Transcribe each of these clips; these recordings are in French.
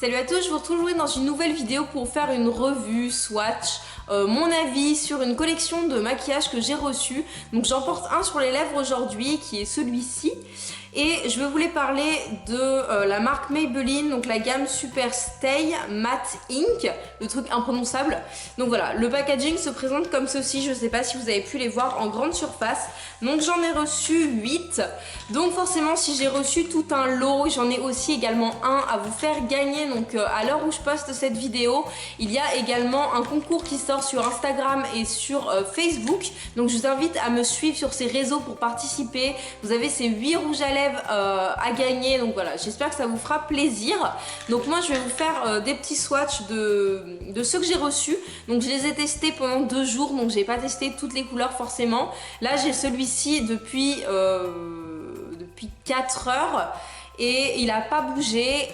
Salut à tous, je vous retrouve dans une nouvelle vidéo pour faire une revue, swatch, mon avis sur une collection de maquillage que j'ai reçu. Donc j'en porte un sur les lèvres aujourd'hui qui est celui-ci. Et je vais vous parler de la marque Maybelline, donc la gamme Super Stay Matte Ink, le truc imprononçable. Donc voilà, le packaging se présente comme ceci, je ne sais pas si vous avez pu les voir en grande surface. Donc j'en ai reçu 8, donc forcément si j'ai reçu tout un lot, j'en ai aussi également un à vous faire gagner. Donc à l'heure où je poste cette vidéo, il y a également un concours qui sort sur Instagram et sur Facebook. Donc je vous invite à me suivre sur ces réseaux pour participer. Vous avez ces 8 rouges à lèvres à gagner, donc voilà, j'espère que ça vous fera plaisir. Donc moi je vais vous faire des petits swatchs de ceux que j'ai reçus. Donc je les ai testés pendant 2 jours, donc j'ai pas testé toutes les couleurs forcément. Là j'ai celui-ci depuis 4 heures et il n'a pas bougé,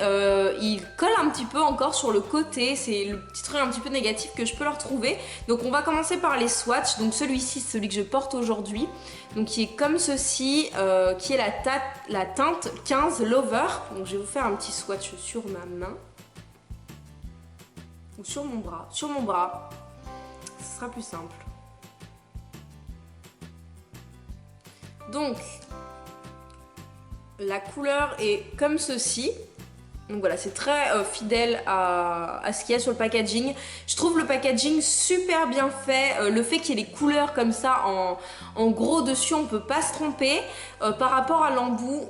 il colle un petit peu encore sur le côté, c'est le petit truc un petit peu négatif que je peux leur trouver. Donc on va commencer par les swatchs. Donc celui-ci, celui que je porte aujourd'hui, donc qui est comme ceci, qui est la teinte 15 Lover. Donc je vais vous faire un petit swatch sur ma main ou sur mon bras. Sur mon bras, ce sera plus simple. Donc la couleur est comme ceci. Donc voilà, c'est très fidèle à ce qu'il y a sur le packaging. Je trouve le packaging super bien fait. Le fait qu'il y ait les couleurs comme ça en gros dessus, on peut pas se tromper. Par rapport à l'embout,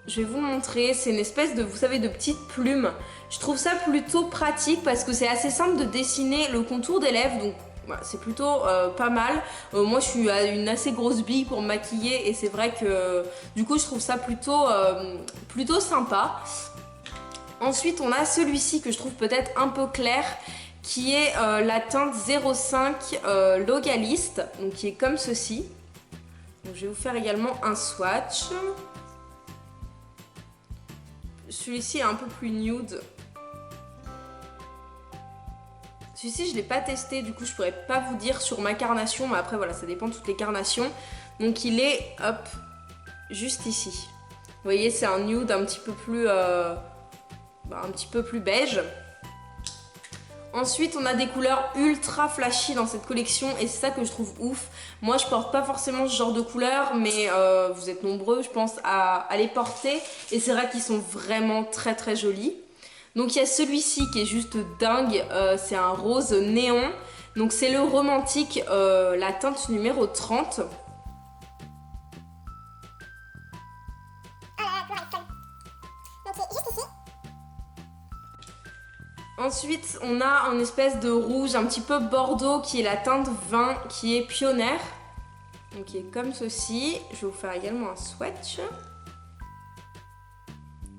je vais vous le montrer. C'est une espèce de, vous savez, de petites plumes. Je trouve ça plutôt pratique parce que c'est assez simple de dessiner le contour des lèvres. Donc voilà, c'est plutôt pas mal. Moi je suis à une assez grosse bille pour me maquiller et c'est vrai que du coup je trouve ça plutôt sympa. Ensuite on a celui-ci que je trouve peut-être un peu clair, qui est la teinte 05 Logalist, donc qui est comme ceci. Donc, je vais vous faire également un swatch. Celui-ci est un peu plus nude. Celui-ci je ne l'ai pas testé, du coup je pourrais pas vous dire sur ma carnation, mais après voilà, ça dépend de toutes les carnations. Donc il est, hop, juste ici. Vous voyez, c'est un nude un petit peu plus beige. Ensuite on a des couleurs ultra flashy dans cette collection et c'est ça que je trouve ouf. Moi je porte pas forcément ce genre de couleurs, mais vous êtes nombreux je pense à les porter et c'est vrai qu'ils sont vraiment très très jolis. Donc il y a celui-ci qui est juste dingue, c'est un rose néon. Donc c'est le romantique, la teinte numéro 30. Ensuite on a une espèce de rouge un petit peu bordeaux qui est la teinte 20, qui est pionnière. Donc qui est comme ceci. Je vais vous faire également un swatch.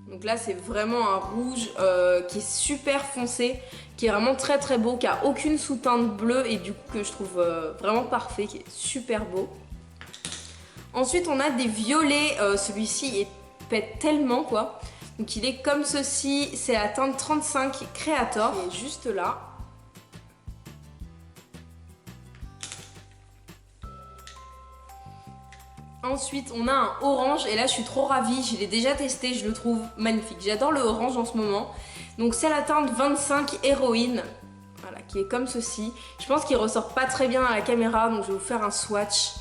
Donc là c'est vraiment un rouge qui est super foncé, qui est vraiment très très beau, qui a aucune sous-teinte bleue et du coup que je trouve vraiment parfait, qui est super beau. Ensuite on a des violets, celui-ci il pète tellement quoi. Donc il est comme ceci, c'est la teinte 35 Creator, qui est juste là. Ensuite on a un orange et là je suis trop ravie, je l'ai déjà testé, je le trouve magnifique. J'adore le orange en ce moment. Donc c'est la teinte 25 Héroïne, voilà, qui est comme ceci. Je pense qu'il ressort pas très bien à la caméra, donc je vais vous faire un swatch,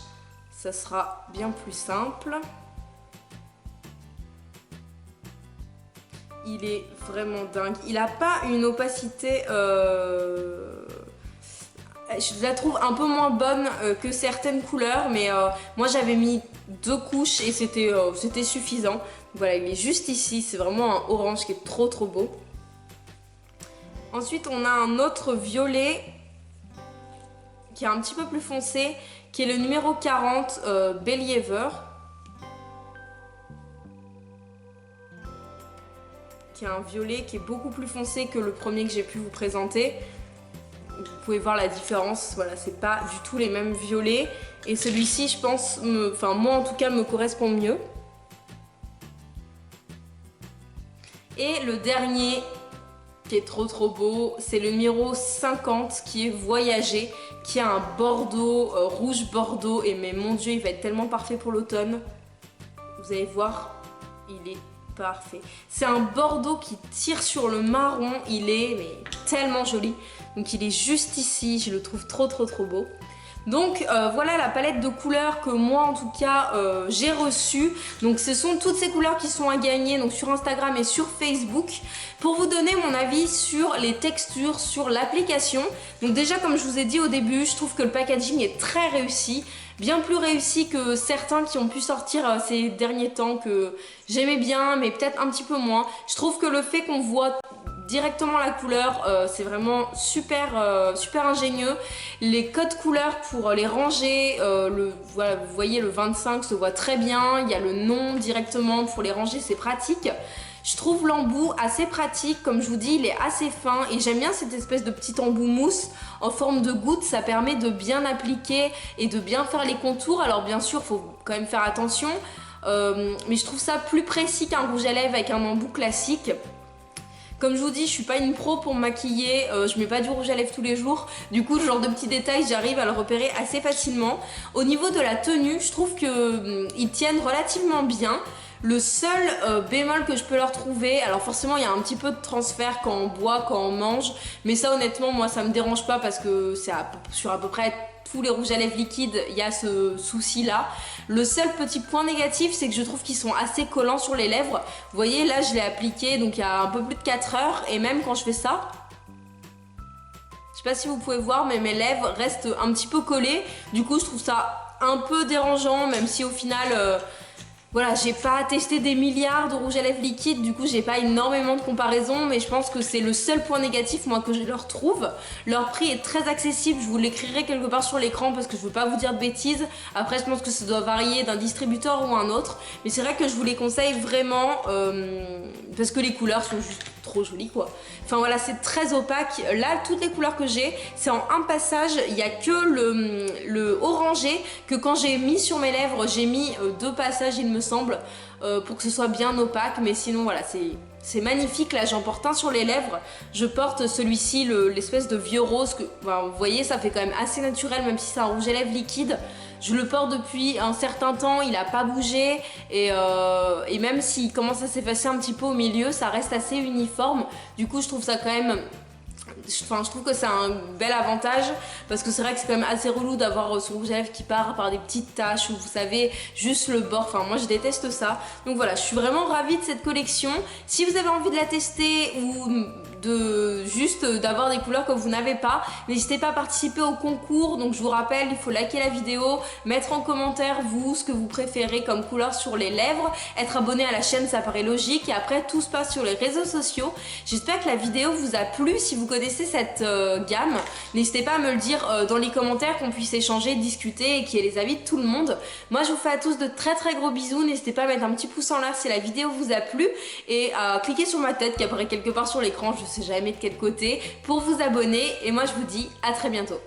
ça sera bien plus simple. Il est vraiment dingue, il a pas une opacité... Je la trouve un peu moins bonne que certaines couleurs, mais moi j'avais mis 2 couches et c'était suffisant. Voilà, il est juste ici, c'est vraiment un orange qui est trop trop beau. Ensuite on a un autre violet qui est un petit peu plus foncé, qui est le numéro 40 Believer. Qui est un violet qui est beaucoup plus foncé que le premier que j'ai pu vous présenter. Vous pouvez voir la différence, voilà, c'est pas du tout les mêmes violets. Et celui-ci, je pense, enfin moi en tout cas, me correspond mieux. Et le dernier, qui est trop trop beau, c'est le numéro 50, qui est Voyager, qui a un bordeaux, rouge bordeaux. Et mais mon dieu, il va être tellement parfait pour l'automne. Vous allez voir, il est parfait. C'est un bordeaux qui tire sur le marron, il est mais tellement joli. Donc il est juste ici, je le trouve trop beau. Donc voilà la palette de couleurs que moi en tout cas j'ai reçue. Donc ce sont toutes ces couleurs qui sont à gagner donc sur Instagram et sur Facebook. Pour vous donner mon avis sur les textures, sur l'application. Donc déjà comme je vous ai dit au début, je trouve que le packaging est très réussi. Bien plus réussi que certains qui ont pu sortir ces derniers temps que j'aimais bien mais peut-être un petit peu moins. Je trouve que le fait qu'on voit directement la couleur, c'est vraiment super ingénieux. Les codes couleurs pour les ranger, voilà, vous voyez le 25 se voit très bien. Il y a le nom directement pour les ranger, c'est pratique. Je trouve l'embout assez pratique, comme je vous dis, il est assez fin et j'aime bien cette espèce de petit embout mousse en forme de goutte, ça permet de bien appliquer et de bien faire les contours. Alors bien sûr, il faut quand même faire attention, mais je trouve ça plus précis qu'un rouge à lèvres avec un embout classique. Comme je vous dis, je suis pas une pro pour me maquiller, je mets pas du rouge à lèvres tous les jours. Du coup, ce genre de petits détails, j'arrive à le repérer assez facilement. Au niveau de la tenue, je trouve qu'ils tiennent relativement bien. Le seul bémol que je peux leur trouver, alors forcément il y a un petit peu de transfert quand on boit, quand on mange, mais ça honnêtement moi ça me dérange pas parce que c'est sur à peu près tous les rouges à lèvres liquides, il y a ce souci là. Le seul petit point négatif, c'est que je trouve qu'ils sont assez collants sur les lèvres. Vous voyez là je l'ai appliqué donc il y a un peu plus de 4 heures et même quand je fais ça, je sais pas si vous pouvez voir mais mes lèvres restent un petit peu collées. Du coup je trouve ça un peu dérangeant même si au final... Voilà, j'ai pas testé des milliards de rouge à lèvres liquides, du coup j'ai pas énormément de comparaison, mais je pense que c'est le seul point négatif moi que je leur trouve. Leur prix est très accessible, je vous l'écrirai quelque part sur l'écran parce que je veux pas vous dire de bêtises. Après je pense que ça doit varier d'un distributeur ou un autre, mais c'est vrai que je vous les conseille vraiment parce que les couleurs sont juste trop jolies quoi. Enfin voilà, c'est très opaque. Là, toutes les couleurs que j'ai, c'est en un passage, il n'y a que le orangé que quand j'ai mis sur mes lèvres, j'ai mis 2 passages il me semble, pour que ce soit bien opaque, mais sinon voilà, c'est magnifique. Là j'en porte un sur les lèvres, je porte celui-ci, l'espèce de vieux rose que vous voyez, ça fait quand même assez naturel même si c'est un rouge à lèvres liquide. Je le porte depuis un certain temps, il n'a pas bougé et même s'il commence à s'effacer un petit peu au milieu, ça reste assez uniforme. Du coup je trouve ça quand même... Enfin, je trouve que c'est un bel avantage parce que c'est vrai que c'est quand même assez relou d'avoir son rouge à lèvres qui part par des petites taches ou vous savez juste le bord. Enfin moi je déteste ça. Donc voilà, je suis vraiment ravie de cette collection. Si vous avez envie de la tester ou d'avoir des couleurs que vous n'avez pas, n'hésitez pas à participer au concours. Donc je vous rappelle, il faut liker la vidéo, mettre en commentaire vous ce que vous préférez comme couleur sur les lèvres, être abonné à la chaîne, ça paraît logique, et après tout se passe sur les réseaux sociaux. J'espère que la vidéo vous a plu. Si vous connaissez cette gamme, n'hésitez pas à me le dire dans les commentaires, qu'on puisse échanger, discuter et qu'il y ait les avis de tout le monde. Moi je vous fais à tous de très gros bisous. N'hésitez pas à mettre un petit pouce en l'air si la vidéo vous a plu et à cliquer sur ma tête qui apparaît quelque part sur l'écran, je sais jamais de quel côté, pour vous abonner. Et moi je vous dis à très bientôt.